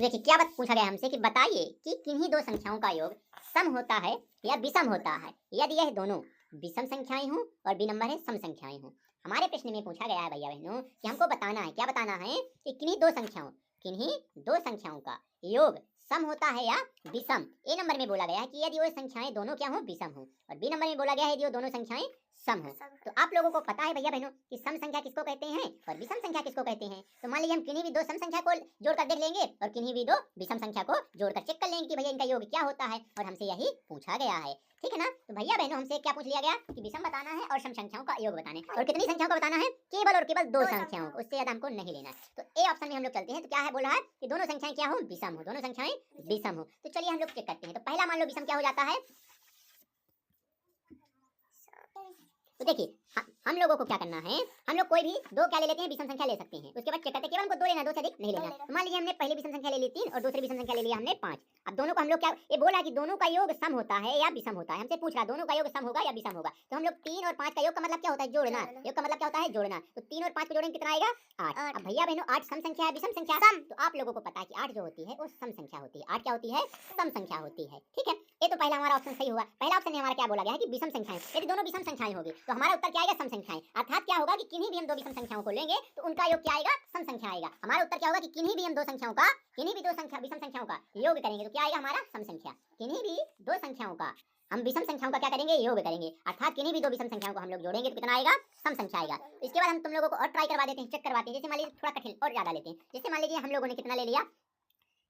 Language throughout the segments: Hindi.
तो देखिए क्या बात पूछा गया हमसे कि बताइए कि किन्हीं दो संख्याओं का योग सम होता है या विषम होता है यदि यह दोनों विषम संख्याएं हों और बी नंबर है सम संख्याएं हों। हमारे प्रश्न में पूछा गया है भैया बहनों कि हमको बताना है, क्या बताना है कि किन्हीं दो संख्याओं का योग सम होता है या विषम। ए नंबर में बोला गया है कि यदि वो संख्याएं दोनों क्या हों, विषम हों, और बी नंबर में बोला गया है यदि वो दोनों संख्याएं सम हों। तो आप लोगों को पता है भैया बहनों कि सम संख्या किसको कहते हैं और विषम संख्या किसको कहते हैं। तो मान लीजिए हम किन्हीं भी दो सम संख्या को जोड़कर देख लेंगे और किन्हीं भी दो विषम संख्या को जोड़कर चेक कर लेंगे कि भैया इनका योग क्या होता है, और हमसे यही पूछा गया है, ठीक है ना। तो भैया बहनों हमसे क्या पूछ लिया गया कि विषम बताना है और सम संख्याओं का योग बताना है, और कितनी संख्याओं का बताना है, केवल और केवल दो संख्याओं, उससे ज्यादा हमको नहीं लेना है। तो ए ऑप्शन में हम लोग चलते हैं। तो क्या है, बोल रहा है कि दोनों संख्याएं क्या हो, विषम हो, दोनों संख्याएं विषम हो। तो चलिए हम लोग चेक करते हैं। तो पहला मान लो विषम क्या हो जाता है। तो देखिए हम लोगों को क्या करना है, हम लोग कोई भी दो क्या ले लेते हैं, विषम संख्या ले सकते हैं। उसके बाद चेक करते हैं केवल हमको दो लेना, दो से अधिक नहीं लेना। तो मान लीजिए हमने पहली विषम संख्या ले ली 3 और दूसरी विषम संख्या ले लिया हमने 5। अब दोनों को हम लोग क्या, ये बोला कि दोनों का योग सम होता है या विषम होता है, हमसे पूछ रहा दोनों का योग सम होगा या विषम होगा। तो हम लोग 3 और 5 का योग का मतलब क्या होता है, जोड़ना। योग का मतलब क्या होता है, जोड़ना। तो 3 और 5 को जोड़ेंगे कितना आएगा, 8। अब भैया बहनों 8 सम संख्या है विषम संख्या। तो आप लोगों को पता है कि 8 जो होती है वो सम संख्या होती है, 8 क्या होती है, सम संख्या होती है, ठीक है। ये तो पहला हमारा ऑप्शन सही हुआ। पहला ऑप्शन में हमारा क्या बोला गया है कि विषम संख्याएं, यदि दोनों विषम संख्याएं होगी तो हमारा उत्तर क्या आएगा, सम संख्याएं। अर्थात क्या होगा कि किन्हीं भी हम दो विषम संख्याओं को लेंगे तो उनका योग क्या आएगा, सम संख्या आएगा। हमारा उत्तर क्या होगा कि किन्हीं भी हम दो संख्याओं का, किन्हीं भी दो संख्या विषम संख्याओं का योग करेंगे तो क्या आएगा हमारा, सम संख्या। किन्हीं भी दो संख्याओं का हम विषम संख्याओं का क्या करेंगे, योग करेंगे। अर्थात किन्हीं भी दो विषम संख्याओं को हम लोग जोड़ेंगे तो कितना आएगा, सम संख्या आएगा। इसके बाद हम तुम लोगों को और ट्राई करवा देते हैं, चेक करवाते हैं। जैसे मान लीजिए थोड़ा कठिन और ज्यादा लेते हैं। जैसे मान लीजिए हम लोगों ने कितना ले लिया,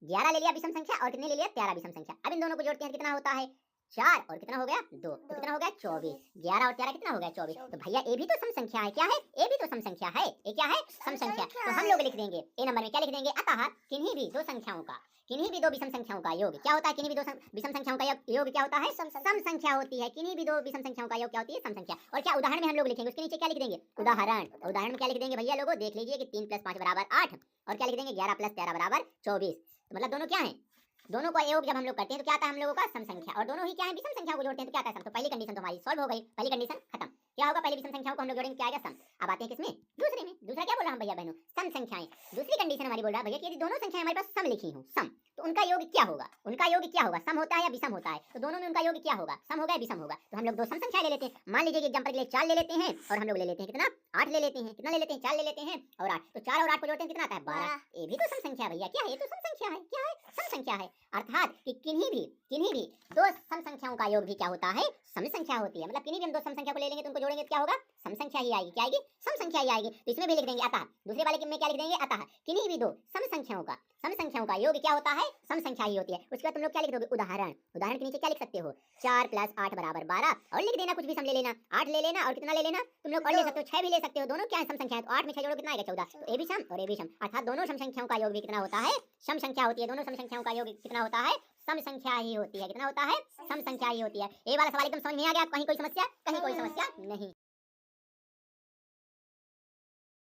11 ले लिया विषम संख्या और कितने ले लिया, 13 विषम संख्या। अब इन दोनों को जोड़ते हैं कितना होता है, 4 और कितना हो गया 2, तो कितना हो गया 24। 11 और 13 कितना हो गया 24। तो भैया ए भी तो सम संख्या है, क्या है, ए भी तो सम संख्या है, ए क्या है, सम संख्या। तो हम लोग लिख देंगे ए नंबर में क्या लिख देंगे, अतः किन्हीं भी दो संख्याओं का, किन्हीं भी दो विषम संख्याओं का योग क्या होता है, किन्हीं भी दो विषम संख्याओं का योग क्या होता है, सम संख्या होती है। किन्हीं भी दो विषम संख्याओं का योग क्या होती है, सम संख्या। और क्या उदाहरण में हम लोग लिखेंगे, उसके नीचे क्या लिख देंगे, उदाहरण। उदाहरण में क्या लिख देंगे भैया लोगों, देख लीजिए कि 3 + 5 = 8 और क्या लिख देंगे 11 + 13 = 24। तो मतलब दोनों क्या है, दोनों का योग जब हम लोग करते हैं तो क्या आता है हम लोगों का, सम संख्या। और दोनों ही क्या है, विषम संख्या को जोड़ते हैं तो क्या आता है, सम। तो पहली कंडीशन तो हमारी सॉल्व हो गई, पहली कंडीशन खत्म। क्या होगा, पहली विषम संख्याओं को हम लोग जोड़ेंगे क्या आएगा, सम। अब आते हैं किसमें, दूसरे में। दूसरा क्या बोल रहा हम भैया बहनों, सम संख्याएं। दूसरी कंडीशन हमारी बोल रहा है भैया कि यदि दोनों संख्याएं हमारे पास सम लिखी हो, सम, तो उनका योग क्या होगा, उनका योग क्या होगा, सम होता है या विषम होता है। तो दोनों में उनका योग क्या होगा, सम होगा या विषम होगा। तो हम लोग दो सम संख्याएं ले लेते हैं। मान लीजिए कि एग्जांपल के लिए 4 ले लेते हैं और हम लोग ले लेते हैं कितना, 8 ले लेते हैं। कितना ले लेते हैं, 4 ले लेते हैं और 8। तो 4 और 8 को जोड़ते हैं कितना आता है, 12। ये भी तो सम संख्या है भैया, क्या है, ये तो सम संख्या है, क्या है, सम संख्या है। अर्थात कि किन्हीं भी दो सम संख्याओं का योग भी क्या होता है, सम संख्या होती है। मतलब किन्हीं भी हम दो सम संख्या को ले लेंगे तो उनको जोड़ेंगे तो क्या होगा, सम संख्या ही आएगी। क्या आएगी, सम संख्या ही आएगी। तो इसमें भी लिख देंगे अतः, दूसरे वाले में क्या लिख देंगे, अतः किन्हीं भी दो सम संख्याओं का योग क्या होता है, सम संख्या ही होती है। उसके बाद तुम लोग क्या लिख दोगे, उदाहरण। उदाहरण के नीचे क्या लिख सकते हो, 4 + 8 = 12 और लिख देना कुछ भी सम ले लेना, 8 ले लेना और कितना ले लेना, तुम लोग और ले सकते हो 6 भी ले सकते हो। दोनों क्या है, सम संख्या है। तो 8 में 6 जोड़ो कितना आएगा, 14। तो ए भी सम और ए भी सम। अर्थात दोनों सम संख्याओं का योग भी कितना होता है, सम संख्या होती है। दोनों सम संख्याओं का योग कितना होता है, सम संख्या ही होती है। कितना होता है, सम संख्या ही होती है। ये वाला सवाल एकदम समझ में आ गया, कहीं कोई समस्या, कहीं कोई समस्या नहीं।